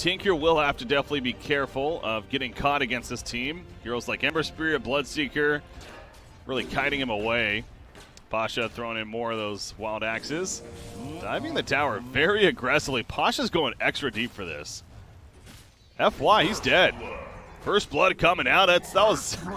Tinker will have to definitely be careful of getting caught against this team. Heroes like Ember Spirit, Bloodseeker, really kiting him away. Pasha throwing in more of those wild axes. Diving the tower very aggressively. Pasha's going extra deep for this. FY, he's dead. First blood coming out. That was going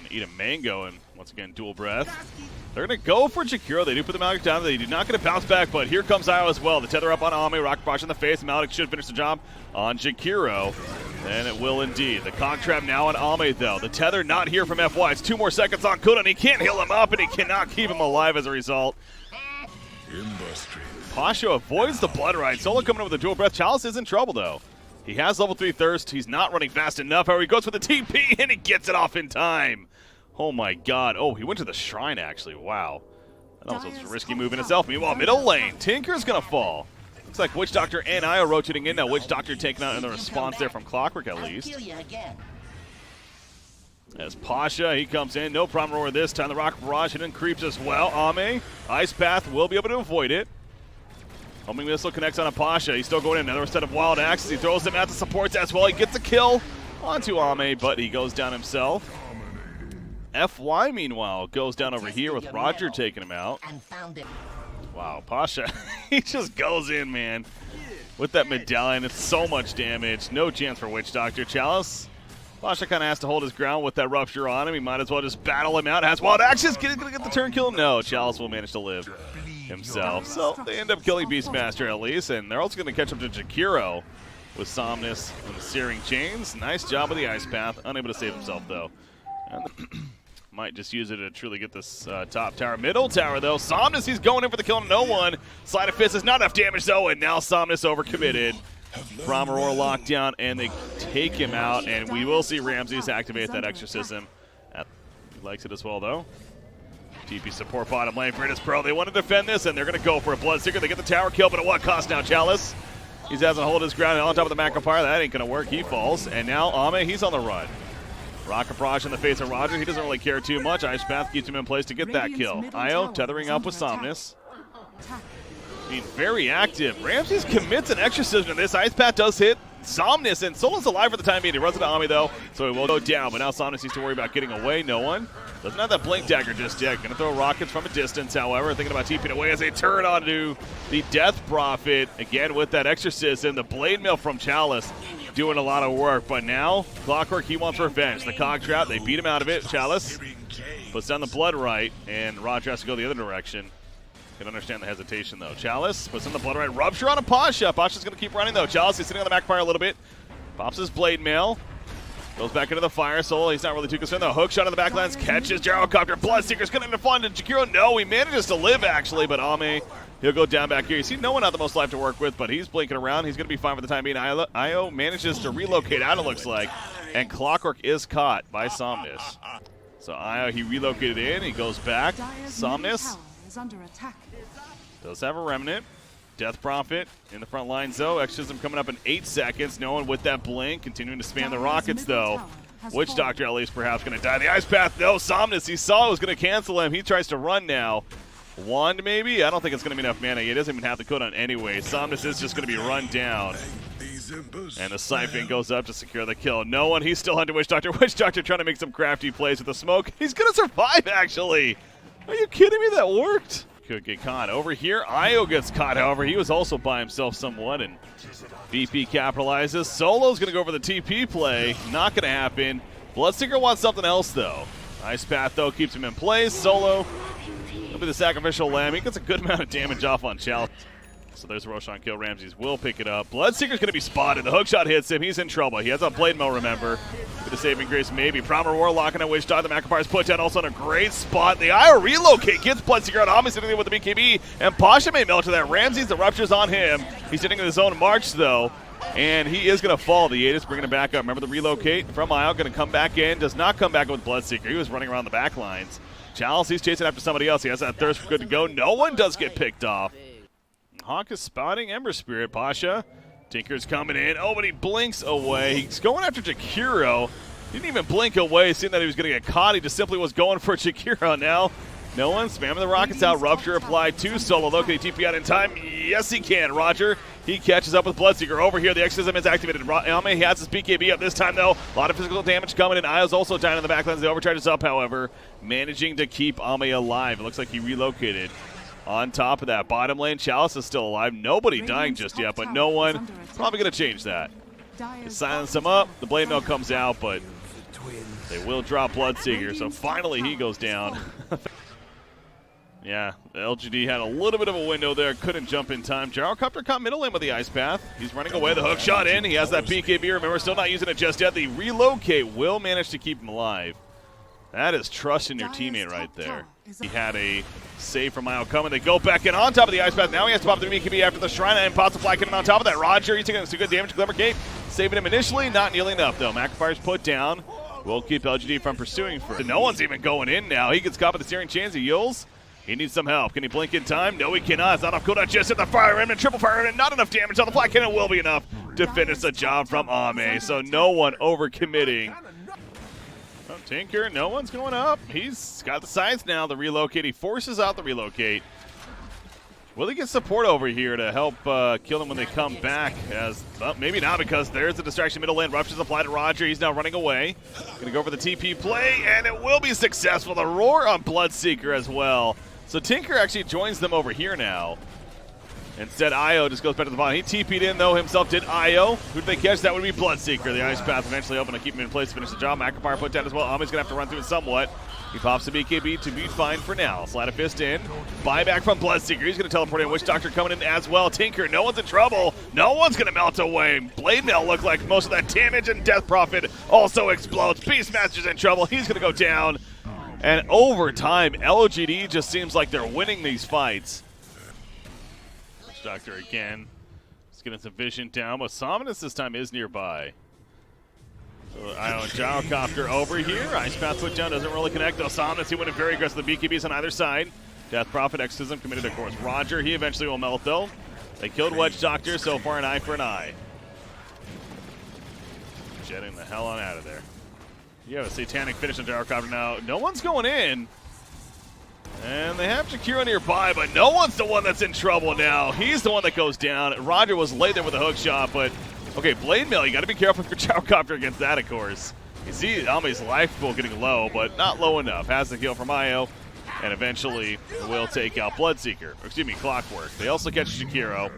to eat a mango and once again dual breath. They're going to go for Jakiro. They do put the Maledict down. They do not get a bounce back, but here comes Io as well. The tether up on Ame. Rocket Pasha in the face. Maledict should finish the job on Jakiro. And it will indeed. The Cog Trap now on Ame, though. The tether not here from FY. It's 2 more seconds on Kuda, and he can't heal him up, and he cannot keep him alive as a result. Pasha avoids the Blood Rite. Solo coming up with a dual breath. Chalice is in trouble, though. He has level 3 Thirst. He's not running fast enough. However, he goes for the TP, and he gets it off in time. Oh, my God. Oh, he went to the Shrine, actually. Wow. That also was a risky move in itself. Meanwhile, middle lane. Tinker's going to fall. Looks like Witch Doctor and Io rotating in. Now Witch Doctor taking out in the response there from Clockwork, at least. As Pasha, he comes in. No problem over this time. The Rocket Barrage and then creeps as well. Ame, Ice Path will be able to avoid it. Homing Missile connects on a Pasha. He's still going in. Another set of Wild Axes. He throws them at the supports as well. He gets a kill onto Ame, but he goes down himself. FY, meanwhile, goes down over here with Roger taking him out. Wow, Pasha, he just goes in, man. With that medallion, it's so much damage. No chance for Witch Doctor. Chalice, Pasha kind of has to hold his ground with that Rupture on him. He might as well just battle him out. Has Wild Axes. Gonna get the turn kill? No, Chalice will manage to live himself. So they end up killing Beastmaster at least, and they're also going to catch up to Jakiro with Somnus and the Searing Chains. Nice job with the Ice Path. Unable to save himself, though. And might just use it to truly get this top tower. Middle tower, though. Somnus, he's going in for the kill on no one. Sleight of Fist is not enough damage, though, and now Somnus overcommitted. Promeror locked down, and they take him out, and we will see Ramses activate that Exorcism. He likes it as well, though. TP support bottom lane, Virtus.pro. They want to defend this, and they're going to go for a Bloodseeker. They get the tower kill, but at what cost now? Chalice, he doesn't hold his ground on top of the Macropire. That ain't going to work. He falls, and now Ame, he's on the run. Rocket Barrage in the face of Roger. He doesn't really care too much. Ice Path keeps him in place to get that kill. Io tethering up with Somnus. Being very active. Ramses commits an Exorcism to this. Ice Path does hit Somnus, and Solo's alive for the time being. He runs into Ame, though, so he will go down. But now Somnus needs to worry about getting away. No one. Doesn't have that Blink Dagger just yet. Going to throw rockets from a distance, however. Thinking about TPing away as they turn onto the Death Prophet. Again with that Exorcism. The Blade Mail from Chalice doing a lot of work. But now, Clockwork, he wants revenge. The Cog Trap, they beat him out of it. Chalice puts down the Blood Rite, and Roger has to go the other direction. Can understand the hesitation, though. Chalice puts in the Blood Rite. Rupture on a Pasha. Pasha's going to keep running, though. Chalice is sitting on the Macropire a little bit. Pops his Blade Mail. Goes back into the Fire Soul. He's not really too concerned, though. Hook shot on the backlines. Catches Gyrocopter. Bloodseeker's going to fund. And Jakiro, no. He manages to live, actually. But Ame, he'll go down back here. You see no one out the most life to work with, but he's blinking around. He's going to be fine for the time being. Io manages to relocate out, it looks like. And Clockwork is caught by Somnus. So Io, he relocated in. He goes back. Somnus does have a Remnant. Death Prophet in the front lines, though. Exorcism coming up in 8 seconds. No one with that blink. Continuing to spam the rockets, though. Witch Doctor at least perhaps going to die. The Ice Path, no. Somnus, he saw it was going to cancel him. He tries to run now. Wand, maybe? I don't think it's going to be enough mana. He doesn't even have the cooldown anyway. Somnus is just going to be run down. And the Siphon goes up to secure the kill. No one. He's still under Witch Doctor. Witch Doctor trying to make some crafty plays with the smoke. He's going to survive, actually. Are you kidding me? That worked. Could get caught. Over here, Io gets caught, however. He was also by himself somewhat, and BP capitalizes. Solo's going to go for the TP play. Not going to happen. Bloodseeker wants something else, though. Ice Path, though, keeps him in place. Solo, he'll be the sacrificial lamb. He gets a good amount of damage off on Chalice. So there's a Roshan kill. Ramses will pick it up. Bloodseeker's going to be spotted. The hookshot hits him. He's in trouble. He has a Blade Mail, remember. With the saving grace, maybe. Promer Warlock and a Witch Doctor. The Macropire's put down also in a great spot. The Io relocate gets Bloodseeker out. Ame sitting there with the BKB. And Pasha may melt to that. Ramses, the Rupture's on him. He's sitting in his own march, though. And he is going to fall. The Aegis bringing him back up. Remember the relocate from Io. Going to come back in. Does not come back with Bloodseeker. He was running around the back lines. Chalice, he's chasing after somebody else. He has that thirst for good to go. No one does get picked off. Hawk is spotting Ember Spirit. Pasha. Tinker's coming in. Oh, but he blinks away. He's going after Jakiro. He didn't even blink away, seeing that he was going to get caught. He just simply was going for Jakiro now. No one spamming the rockets out. Rupture applied to Solo, though. Can he TP out in time? Yes, he can. Roger, he catches up with Bloodseeker. Over here, the Exorcism is activated. Ame, he has his BKB up this time, though. A lot of physical damage coming in. Io's also dying in the backlines. The overcharge is up, however, managing to keep Ame alive. It looks like he relocated. On top of that, bottom lane, Chalice is still alive. Nobody dying just yet, but no one. Probably going to change that. They silence him up. The Blade Mail comes out, but they will drop Bloodseeker, so finally he goes down. Yeah, LGD had a little bit of a window there, couldn't jump in time. Gyrocopter caught middle lane with the Ice Path. He's running away, the hook shot in. He has that BKB, remember, still not using it just yet. The relocate will manage to keep him alive. That is trust in your teammate right there. He had a save from Io coming. They go back in on top of the Ice Path. Now he has to pop the BKB after the Shrine, and pops the flag cannon on top of that. Roger, he's taking some good damage. Glimmer Cape saving him initially, not nearly enough though. Macrofire's put down. Will keep LGD from pursuing first. No one's even going in now. He gets caught with the steering chains. He yields. He needs some help. Can he blink in time? No, he cannot. It's not enough cooldown. Just hit the Fire Remnant, triple Fire Remnant. Not enough damage on the Flag Cannon will be enough to finish the job from Ame. So no one overcommitting. Oh, Tinker, no one's going up. He's got the sides now. The relocate. He forces out the relocate. Will he get support over here to help kill them when they come back? As well, maybe not, because there's the distraction middle lane. Rupture's applied to Roger. He's now running away. Gonna go for the TP play, and it will be successful. The roar on Bloodseeker as well. So Tinker actually joins them over here now. Instead, Io just goes back to the bottom. He TP'd in, though, himself did Io. Who did they catch? That would be Bloodseeker. The Ice Path eventually open to keep him in place to finish the job. Macrofier put down as well. Ame's going to have to run through it somewhat. He pops the BKB to be fine for now. Sleight of Fist in. Buyback from Bloodseeker. He's going to teleport in. Witch Doctor coming in as well. Tinker, no one's in trouble. No one's going to melt away. Blade Mail looked like most of that damage, and Death Prophet also explodes. Beastmaster's in trouble. He's going to go down. And over time, LGD just seems like they're winning these fights. Witch Doctor again. He's getting some vision down, but Somnus this time is nearby. So Io and Gyrocopter over here. Ice Path put down, doesn't really connect though. Somnus, he went in very aggressive. The BKBs on either side. Death Prophet, Exorcism committed, of course. Roger, he eventually will melt though. They killed Wedge Doctor, so far an eye for an eye. Jetting the hell on out of there. You have a satanic finish on Gyrocopter now. No one's going in. And they have Jakiro nearby, but no one's the one that's in trouble now. He's the one that goes down. Roger was late there with a hook shot, but okay, Blade Mail, you got to be careful for Gyrocopter against that, of course. You see Ame's life pool getting low, but not low enough. Has the kill from Io, and eventually will take out Bloodseeker. Or excuse me, Clockwork. They also catch Jakiro.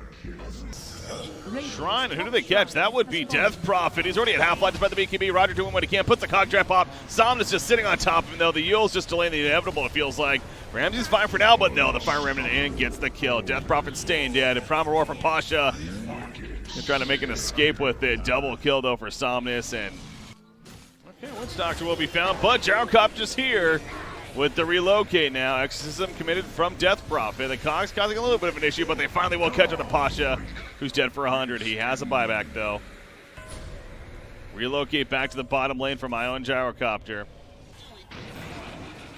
Shrine, who do they catch? That would be Death Prophet. He's already at half-life despite the BKB. Roger doing what he can. Puts the cog trap up. Somnus just sitting on top of him, though. The Yule's just delaying the inevitable, it feels like. Ramsey's fine for now, but no, the Fire Remnant in gets the kill. Death Prophet staying dead. And Primal Roar from Pasha. They're trying to make an escape with it. Double kill, though, for Somnus. And okay, Witch Doctor will be found, but Gyrocopter's here with the relocate now. Exorcism committed from Death Prophet. The Cog's causing a little bit of an issue, but they finally will catch up to Pasha, who's dead for 100. He has a buyback, though. Relocate back to the bottom lane from Io and Gyrocopter.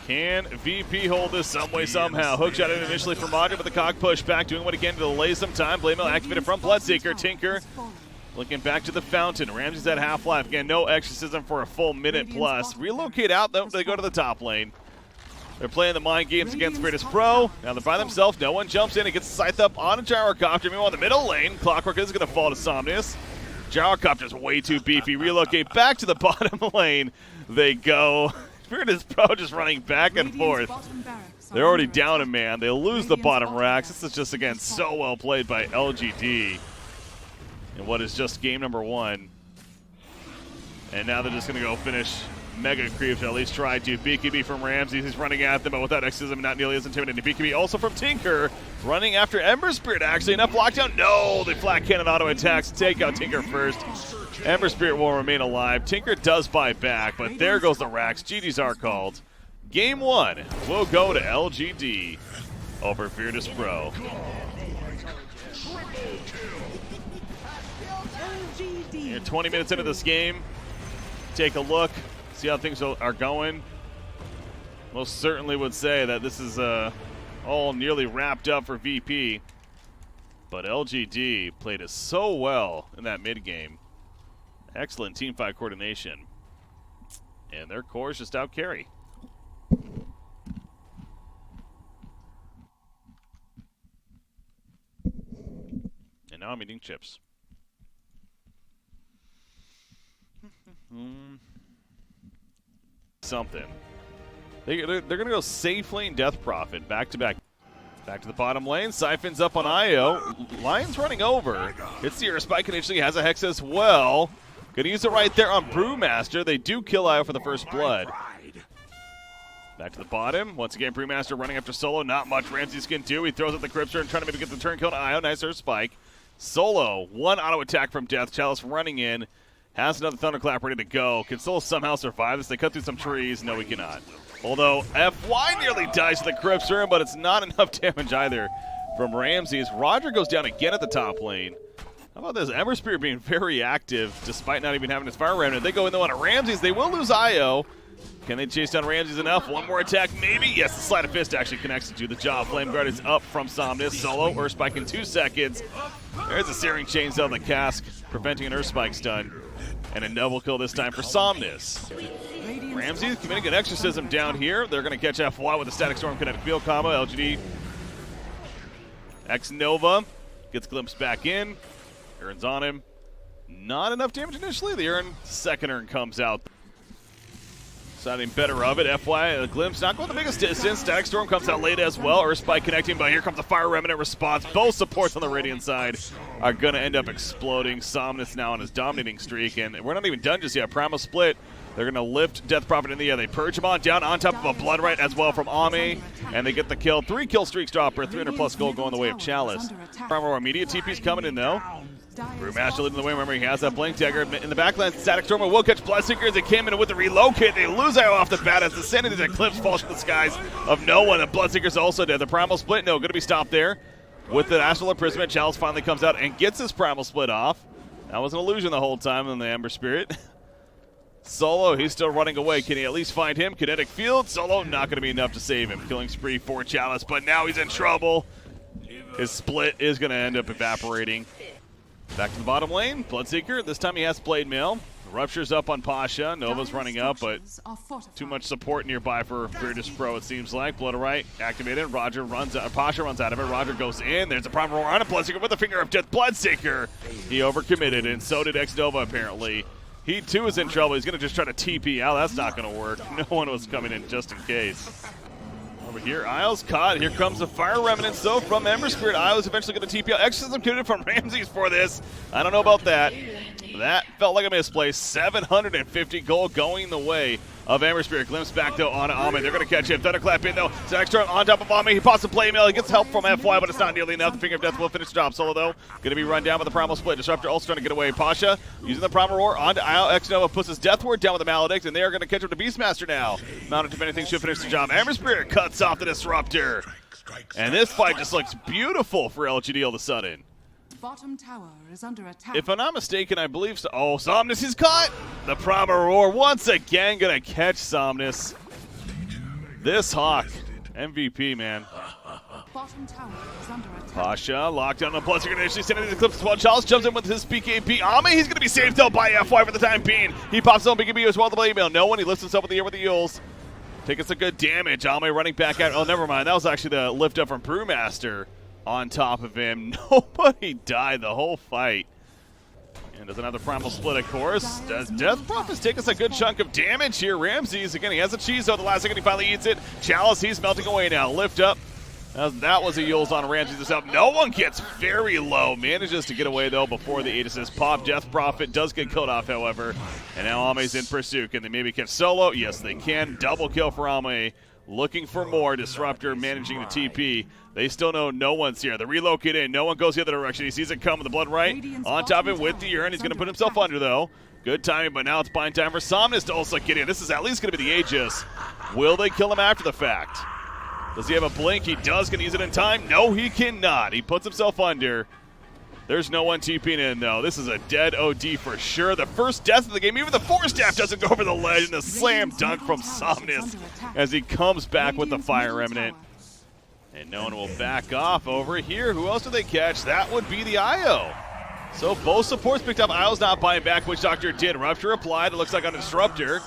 Can VP hold this some way, somehow? Hookshot in initially from Roger, but the Cog push back, doing what he can to delay some time. Blade Mail activated from Bloodseeker. Tinker looking back to the fountain. Ramsey's at half-life. Again, no Exorcism for a full minute plus. Relocate out, though. They go to the top lane. They're playing the mind games against Virtus.pro. Now they're by themselves. No one jumps in. It gets the scythe up on a Gyrocopter. Meanwhile, in the middle lane, Clockwork is going to fall to Somnus. Gyrocopter's way too beefy. Relocate back to the bottom lane. They go. Virtus.pro just running back and forth. They're already down a man. They lose the bottom racks. This is just, again, so well played by LGD in what is just game number 1. And now they're just going to go finish Mega Creeps, or at least try to. BKB from Ramsey. He's running at them, but without Exorcism, not nearly as intimidating. BKB also from Tinker, running after Ember Spirit, actually. Enough lockdown? No! The flat cannon auto attacks. Take out Tinker first. Ember Spirit will remain alive. Tinker does buy back, but there goes the racks. GG's are called. Game 1 will go to LGD over Virtus.pro. You're 20 minutes into this game. Take a look. See how things are going. Most certainly would say that this is all nearly wrapped up for VP. But LGD played it so well in that mid game. Excellent team fight coordination. And their cores just out carry. now I'm eating chips. Something. They're going to go safe lane Death Prophet back to back. Back to the bottom lane. Siphons up on IO. Lion's running over. Hits the air spike initially. Has a Hex as well. Going to use it right there on Brewmaster. They do kill IO for the first blood. Back to the bottom. Once again, Brewmaster running after Solo. Not much Ramses can do. He throws out the Crypster and trying to maybe get the turn kill to IO. Nice air spike. Solo. One auto attack from Death. Chalice running in. Has another Thunderclap ready to go. Can Solo somehow survive this? They cut through some trees. No, he cannot. Although FY nearly dies to the Crypster, but it's not enough damage either from Ramses. Roger goes down again at the top lane. How about this? Ember Spirit being very active despite not even having his Fire Remnant. They go in though on Ramses. They will lose IO. Can they chase down Ramses enough? One more attack, maybe? Yes, the Sleight of Fist actually connects to do the job. Flame Guard is up from Somnus. Solo, Earth Spike in 2 seconds. There's a Searing Chainsail on the cask, preventing an Earth Spike stun. And a double kill this time for Somnus. Ramses committing an exorcism down here. They're going to catch FY with a Static Storm Kinetic Field combo. LGD X Nova gets glimpsed back in. Urn's on him. Not enough damage initially. The Urn, second Urn comes out. Sounding better of it. FY, the glimpse not going the biggest distance. Static Storm comes out late as well. Earth Spike connecting, but here comes the Fire Remnant response. Both supports on the Radiant side are going to end up exploding. Somnus now on his dominating streak, and we're not even done just yet. Primal Split. They're going to lift Death Prophet in the air. They purge him on down on top of a Blood Right as well from Ame, and they get the kill. 3 kill streaks dropper, 300 plus gold going the way of Chalice. Primal immediate TP's coming in though. Brewmaster leading the way. Remember, he has that Blink Dagger in the backline. Static Storm will catch Bloodseeker as they came in with the relocate. They lose IO off the bat as the Sanity's Eclipse falls from the skies of no one. And Bloodseeker's also dead. The Primal Split, no, going to be stopped there. With the Astral Imprisonment, Chalice finally comes out and gets his Primal Split off. That was an illusion the whole time on the Ember Spirit. Solo, he's still running away. Can he at least find him? Kinetic Field. Solo, not going to be enough to save him. Killing spree for Chalice, but now he's in trouble. His split is going to end up evaporating. Back to the bottom lane. Bloodseeker, this time he has Blade Mail. Rupture's up on Pasha. Nova's running up, but too much support nearby for Virtus.pro, it seems like. Blood Right activated. Roger runs out. Pasha runs out of it. Roger goes in. There's a Primal Roar on a Bloodseeker with a Finger of Death. Bloodseeker, he overcommitted, and so did X-Nova apparently. He too is in trouble. He's going to just try to TP out. That's not going to work. No one was coming in just in case. Over here, Isles caught. Here comes the Fire Remnant, though, from Ember Spirit. Isles eventually going to TP out. Exorcism committed from Ramses for this. I don't know about that. That felt like a misplay. 750 gold going the way of Ember Spirit. Glimpse back, though, on Ame. They're going to catch him. Thunderclap in, though. Static Storm on top of Ame. He pops the play mail. He gets help from FY, but it's not nearly enough. The Finger of Death will finish the job. Solo, though, going to be run down with the Primal Split. Disruptor also trying to get away. Pasha using the Primal Roar onto Isle. X-Nova puts his Death Ward down with the Maledict, and they are going to catch him to Beastmaster now. Mounted to anything should finish the job. Ember Spirit cuts off the Disruptor. And this fight just looks beautiful for LGD all of a sudden. Bottom tower is under attack. If I'm not mistaken, I believe so. Oh, Somnus is caught. The Primal Roar once again gonna catch Somnus. This Hawk, MVP, man. Bottom tower is under attack. Pasha locked down on the Bloodseeker initially sending the Eclipse as well. Charles jumps in with his BKB. Ame, he's gonna be saved though by FY for the time being. He pops on BKB as well the Blade Mail. No one, he lifts himself in the air with the Eels. Taking some good damage. Ame running back out. Oh, never mind. That was actually the lift up from Brewmaster. On top of him, nobody died the whole fight. And does another Primal Split, of course. Does Death Prophet take us a good chunk of damage here? Ramses, again, he has a cheese, though. The last second he finally eats it. Chalice, he's melting away now. Lift up. That was a Yules on Ramses this up. No one gets very low. Manages to get away, though, before the 8 assist pop. Death Prophet does get killed off, however. And now Ame's in pursuit. Can they maybe catch Solo? Yes, they can. Double kill for Ame. Looking for more. Disruptor managing the TP. They still know no one's here. The relocate in. No one goes the other direction. He sees it come with the Blood Right. On top of it with the Urn. He's going to put himself under, though. Good timing, but now it's buying time for Somnus to also get in. This is at least going to be the Aegis. Will they kill him after the fact? Does he have a blink? He does. Can he use it in time? No, he cannot. He puts himself under. There's no one TPing in, though. This is a dead OD for sure. The first death of the game. Even the Force Staff doesn't go over the ledge. And a slam dunk from Somnus as he comes back with the Fire Remnant. And no one will back off over here. Who else do they catch? That would be the IO. So both supports picked up. Isle's not buying back, which Doctor did. Rupture applied, it looks like on a Disruptor.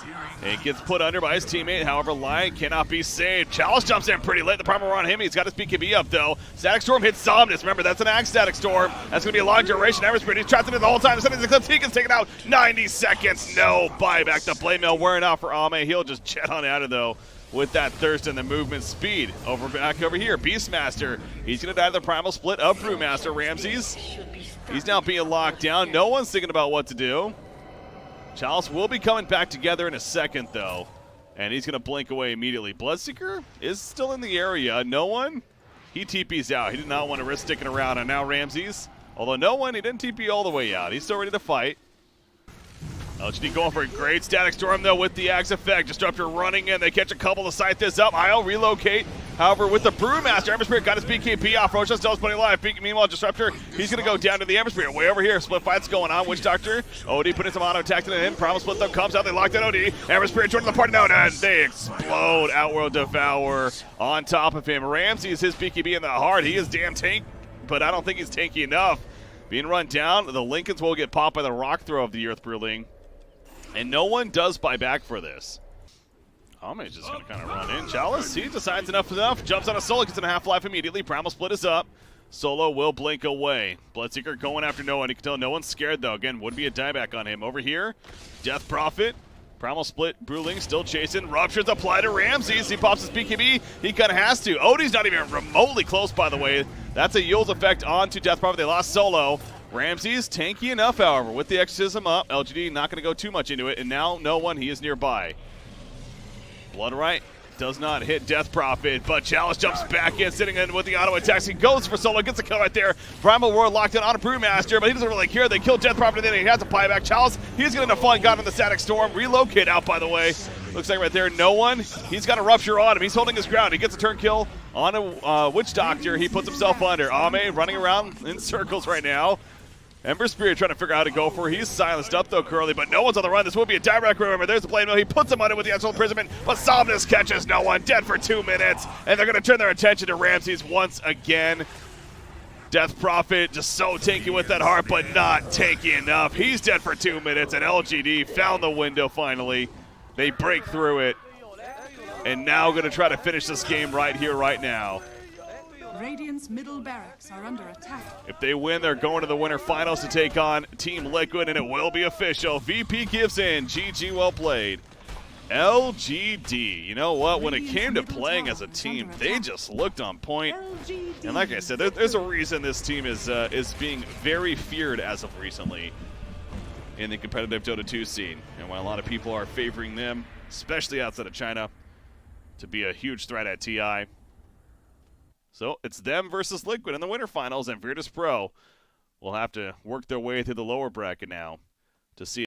And gets put under by his teammate. However, Lion cannot be saved. Chalice jumps in pretty late. The primer on him. He's got his BKB up, though. Static Storm hits Somnus. Remember, that's an Axe Static Storm. That's going to be a long duration. Everspirit, he's trapped in it the whole time. Sending the clips. He gets taken out. 90 seconds. No buyback. The Blade Mail wearing out for Ame. He'll just jet on out of, though, with that thirst and the movement speed. Back over here, Beastmaster. He's going to die to the Primal Split of Brewmaster. Ramses, he's now being locked down. No one's thinking about what to do. Chalice will be coming back together in a second, though, and he's going to blink away immediately. Bloodseeker is still in the area. No one, he TP's out. He did not want to risk sticking around, and now Ramses, although no one, he didn't TP all the way out. He's still ready to fight. LGD going for a great Static Storm, though, with the Axe effect. Disruptor running in. They catch a couple to sight this up. I'll relocate. However, with the Brewmaster, Emberspirit got his BKB off. Rocha still has plenty alive. Meanwhile, Disruptor, he's going to go down to the Emberspirit. Way over here. Split fight's going on. Witch Doctor, OD putting some auto attack in. Primal Split, though, comes out. They locked in OD. Emberspirit joining the party now, and they explode. Outworld Devour on top of him. Ramses, his BKB in the heart. He is damn tank, but I don't think he's tanky enough. Being run down, the Lincolns will get popped by the rock throw of the Earth Brewling. And no one does buy back for this. Homage just going to kind of run in. Chalice, he decides enough. Jumps on a Solo, gets in a half-life immediately. Primal Split is up. Solo will blink away. Bloodseeker going after no one. You can tell no one's scared, though. Again, would be a dieback on him. Over here, Death Prophet. Primal Split, Brewling still chasing. Rupture's applied to Ramses. He pops his BKB. He kind of has to. Odie's not even remotely close, by the way. That's a Yule's effect onto Death Prophet. They lost Solo. Ramses, tanky enough, however, with the Exorcism up. LGD not going to go too much into it, and now no one, he is nearby. Bloodright does not hit Death Prophet, but Chalice jumps back in, sitting in with the auto attacks. He goes for Solo, gets a kill right there. Primal Roar locked in on a Brewmaster, but he doesn't really care. They kill Death Prophet, and then he has a buyback. Chalice, he's getting a fun gun on the Static Storm. Relocate out, by the way. Looks like right there, no one. He's got a Rupture on him. He's holding his ground. He gets a turn kill on a Witch Doctor. He puts himself under. Ame running around in circles right now. Emberspirit trying to figure out how to go for. He's silenced up, though, Curly, but no one's on the run. This will be a direct. Remember, there's the Blade Mill. He puts him under with the actual imprisonment, but Somnus catches no one. Dead for 2 minutes, and they're going to turn their attention to Ramses once again. Death Prophet just so tanky with that heart, but not tanky enough. He's dead for 2 minutes, and LGD found the window finally. They break through it, and now going to try to finish this game right here, right now. Radiant's middle barracks are under attack. If they win, they're going to the winter finals to take on Team Liquid, and it will be official. VP gives in. GG, well played. LGD, you know what? When it came to playing as a team, they just looked on point. And like I said, there's a reason this team is being very feared as of recently in the competitive Dota 2 scene. And when a lot of people are favoring them, especially outside of China, to be a huge threat at TI. So it's them versus Liquid in the winter finals, and Virtus.pro will have to work their way through the lower bracket now to see